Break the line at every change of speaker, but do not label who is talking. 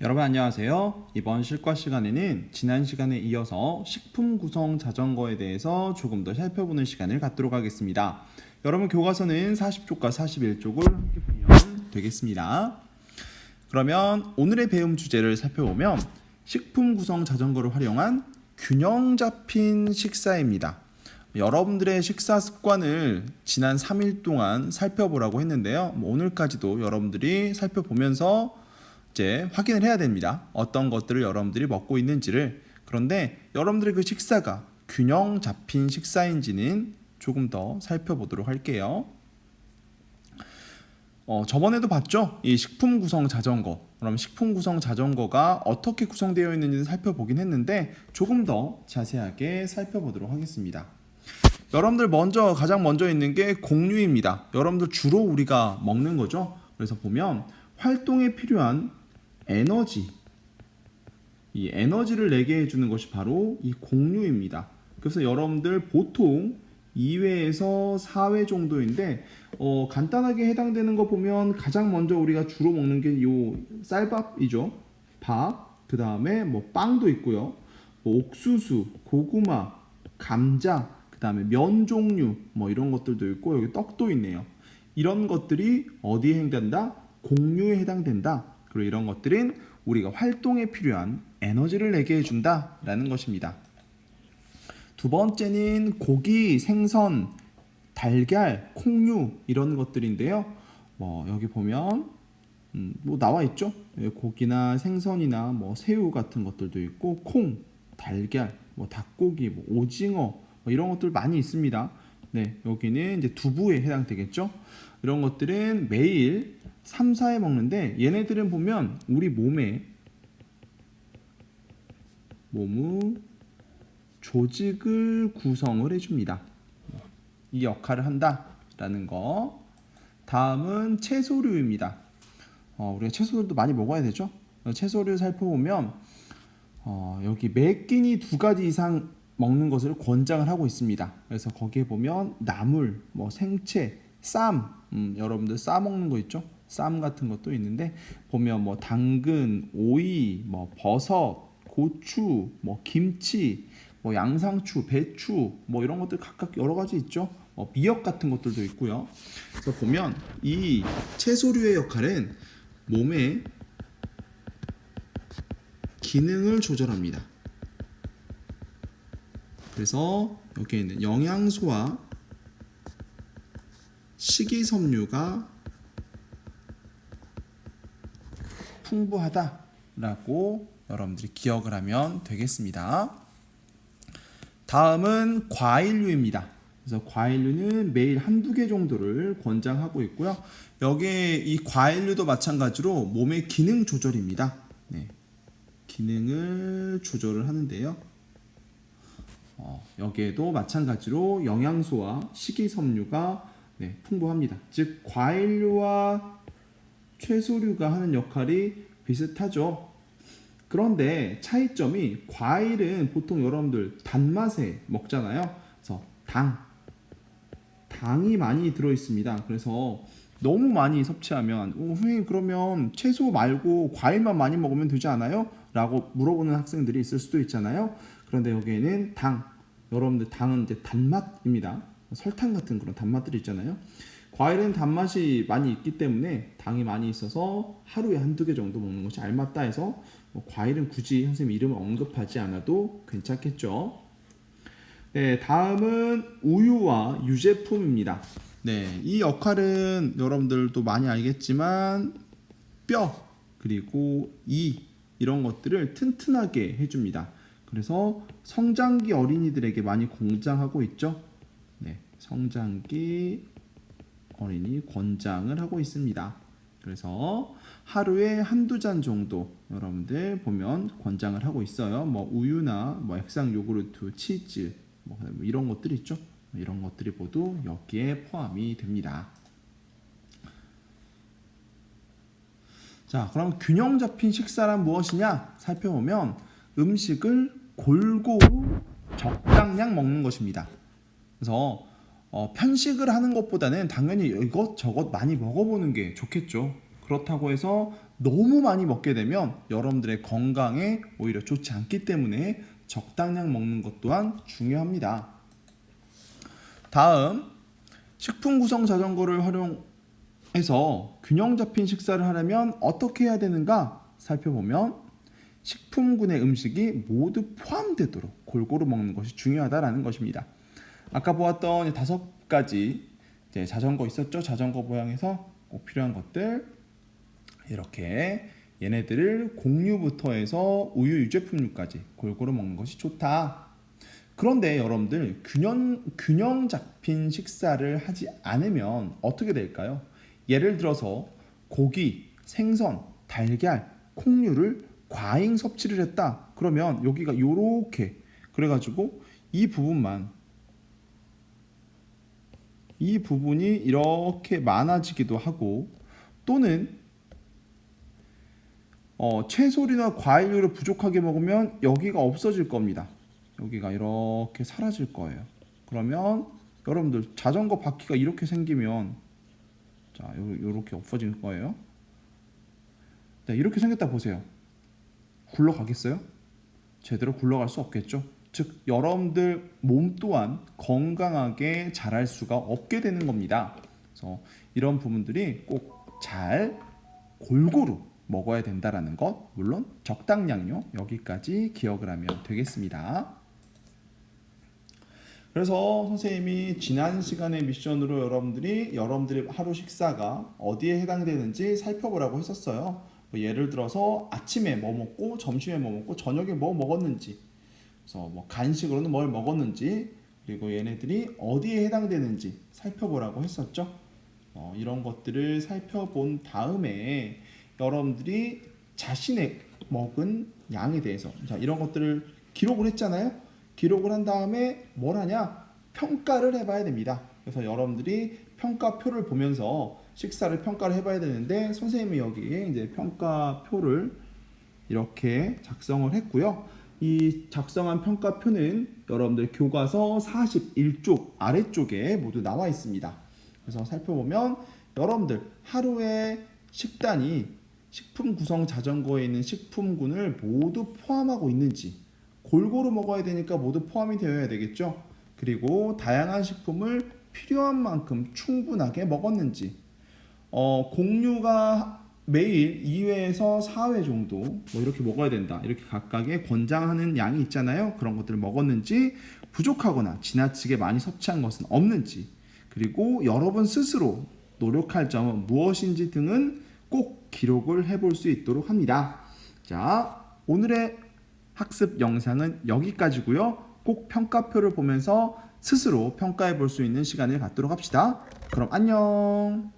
여러분 안녕하세요. 이번 실과 시간에는 지난 시간에 이어서 식품 구성 자전거에 대해서 조금 더 살펴보는 시간을 갖도록 하겠습니다. 여러분 교과서는 40쪽과 41쪽을 함께 보면 되겠습니다. 그러면 오늘의 배움 주제를 살펴보면 식품 구성 자전거를 활용한 균형 잡힌 식사입니다. 여러분들의 식사 습관을 지난 3일 동안 살펴보라고 했는데요. 오늘까지도 여러분들이 살펴보면서 이제 확인을 해야 됩니다. 어떤 것들을 여러분들이 먹고 있는지를. 그런데 여러분들의 그 식사가 균형 잡힌 식사인지는 조금 더 살펴보도록 할게요. 저번에도 봤죠? 이 식품 구성 자전거. 그럼 식품 구성 자전거가 어떻게 구성되어 있는지 살펴보긴 했는데 조금 더 자세하게 살펴보도록 하겠습니다. 여러분들 가장 먼저 있는 게 곡류입니다. 여러분들 주로 우리가 먹는 거죠. 그래서 보면 활동에 필요한 에너지, 이 에너지를 내게 해주는 것이 바로 이 곡류입니다. 그래서 여러분들 보통 2회에서 4회 정도인데 간단하게 해당되는 거 보면 가장 먼저 우리가 주로 먹는 게 요 쌀밥이죠. 밥, 그 다음에 뭐 빵도 있고요. 뭐 옥수수, 고구마, 감자, 그 다음에 면 종류 뭐 이런 것들도 있고 여기 떡도 있네요. 이런 것들이 어디에 해당된다? 곡류에 해당된다. 그리고 이런 것들은 우리가 활동에 필요한 에너지를 내게 해준다 라는 것입니다. 두 번째는 고기, 생선, 달걀, 콩류 이런 것들인데요. 여기 보면 뭐 나와 있죠. 고기나 생선이나 뭐 새우 같은 것들도 있고 콩, 달걀, 뭐 닭고기, 뭐 오징어 뭐 이런 것들 많이 있습니다. 네, 여기는 이제 두부에 해당되겠죠. 이런 것들은 매일 3, 4회 먹는데 얘네들은 보면 우리 몸의 조직을 구성을 해줍니다. 이 역할을 한다라는 거. 다음은 채소류입니다. 우리가 채소들도 많이 먹어야 되죠. 채소류 살펴보면 여기 매 끼니 2가지 이상 먹는 것을 권장을 하고 있습니다. 그래서 거기에 보면 나물, 뭐 생채, 쌈, 여러분들 싸 먹는 거 있죠? 쌈 같은 것도 있는데 보면 뭐 당근, 오이, 뭐 버섯, 고추, 뭐 김치, 뭐 양상추, 배추, 뭐 이런 것들 각각 여러 가지 있죠. 미역 같은 것들도 있고요. 그래서 보면 이 채소류의 역할은 몸의 기능을 조절합니다. 그래서 여기에 있는 영양소와 식이섬유가 풍부하다라고 여러분들이 기억을 하면 되겠습니다. 다음은 과일류입니다. 그래서 과일류는 매일 1~2개 정도를 권장하고 있고요. 여기에 이 과일류도 마찬가지로 몸의 기능 조절입니다. 네, 기능을 조절을 하는데요. 여기에도 마찬가지로 영양소와 식이섬유가 풍부합니다. 즉 과일류와 채소류가 하는 역할이 비슷하죠. 그런데 차이점이 과일은 보통 여러분들 단맛에 먹잖아요. 그래서 당이 많이 들어있습니다. 그래서 너무 많이 섭취하면 선생님 그러면 채소 말고 과일만 많이 먹으면 되지 않아요? 라고 물어보는 학생들이 있을 수도 있잖아요. 그런데 여기에는 여러분들 당은 이제 단맛입니다. 설탕 같은 그런 단맛들이 있잖아요. 과일은 단맛이 많이 있기 때문에 당이 많이 있어서 하루에 1~2개 정도 먹는 것이 알맞다 해서 과일은 굳이 선생님 이름을 언급하지 않아도 괜찮겠죠. 네, 다음은 우유와 유제품입니다. 네, 이 역할은 여러분들도 많이 알겠지만 뼈 그리고 이런 것들을 튼튼하게 해줍니다. 그래서 성장기 어린이들에게 많이 권장하고 있죠. 네, 성장기 어린이 권장을 하고 있습니다. 그래서 하루에 1~2잔 정도 여러분들 보면 권장을 하고 있어요. 뭐 우유나 뭐 액상 요구르트, 치즈 뭐 이런 것들이 있죠. 이런 것들이 모두 여기에 포함이 됩니다. 자, 그럼 균형 잡힌 식사란 무엇이냐 살펴보면 음식을 골고루 적당량 먹는 것입니다. 그래서 편식을 하는 것보다는 당연히 이것저것 많이 먹어보는 게 좋겠죠. 그렇다고 해서 너무 많이 먹게 되면 여러분들의 건강에 오히려 좋지 않기 때문에 적당량 먹는 것 또한 중요합니다. 다음, 식품 구성 자전거를 활용해서 균형 잡힌 식사를 하려면 어떻게 해야 되는가 살펴보면 식품군의 음식이 모두 포함되도록 골고루 먹는 것이 중요하다라는 것입니다. 아까 보았던 5가지 자전거 있었죠? 자전거 모양에서 꼭 필요한 것들 이렇게 얘네들을 곡류부터 해서 우유, 유제품류까지 골고루 먹는 것이 좋다. 그런데 여러분들 균형 잡힌 식사를 하지 않으면 어떻게 될까요? 예를 들어서 고기, 생선, 달걀, 콩류를 과잉 섭취를 했다. 그러면 여기가 요렇게 그래가지고 이 부분이 이렇게 많아지기도 하고 또는 채소류나 과일류를 부족하게 먹으면 여기가 없어질 겁니다. 여기가 이렇게 사라질 거예요. 그러면 여러분들 자전거 바퀴가 이렇게 생기면 자 요렇게 없어질 거예요. 네, 이렇게 생겼다 보세요. 굴러가겠어요? 제대로 굴러갈 수 없겠죠. 즉 여러분들 몸 또한 건강하게 자랄 수가 없게 되는 겁니다. 그래서 이런 부분들이 꼭 잘 골고루 먹어야 된다라는 것, 물론 적당량요. 여기까지 기억을 하면 되겠습니다. 그래서 선생님이 지난 시간의 미션으로 여러분들의 하루 식사가 어디에 해당되는지 살펴보라고 했었어요. 예를 들어서 아침에 뭐 먹고 점심에 뭐 먹고 저녁에 뭐 먹었는지, 그래서 뭐 간식으로는 뭘 먹었는지, 그리고 얘네들이 어디에 해당되는지 살펴보라고 했었죠. 이런 것들을 살펴본 다음에 여러분들이 자신의 먹은 양에 대해서 이런 것들을 기록을 했잖아요. 기록을 한 다음에 뭘 하냐? 평가를 해봐야 됩니다. 그래서 여러분들이 평가표를 보면서 식사를 평가를 해봐야 되는데 선생님이 여기에 이제 평가표를 이렇게 작성을 했고요. 이 작성한 평가표는 여러분들 교과서 41쪽 아래쪽에 모두 나와 있습니다. 그래서 살펴보면 여러분들 하루의 식단이 식품 구성 자전거에 있는 식품군을 모두 포함하고 있는지 골고루 먹어야 되니까 모두 포함이 되어야 되겠죠. 그리고 다양한 식품을 필요한 만큼 충분하게 먹었는지 곡류가 매일 2회에서 4회 정도 뭐 이렇게 먹어야 된다. 이렇게 각각의 권장하는 양이 있잖아요. 그런 것들을 먹었는지 부족하거나 지나치게 많이 섭취한 것은 없는지 그리고 여러분 스스로 노력할 점은 무엇인지 등은 꼭 기록을 해볼 수 있도록 합니다. 자, 오늘의 학습 영상은 여기까지고요. 꼭 평가표를 보면서 스스로 평가해 볼 수 있는 시간을 갖도록 합시다. 그럼 안녕.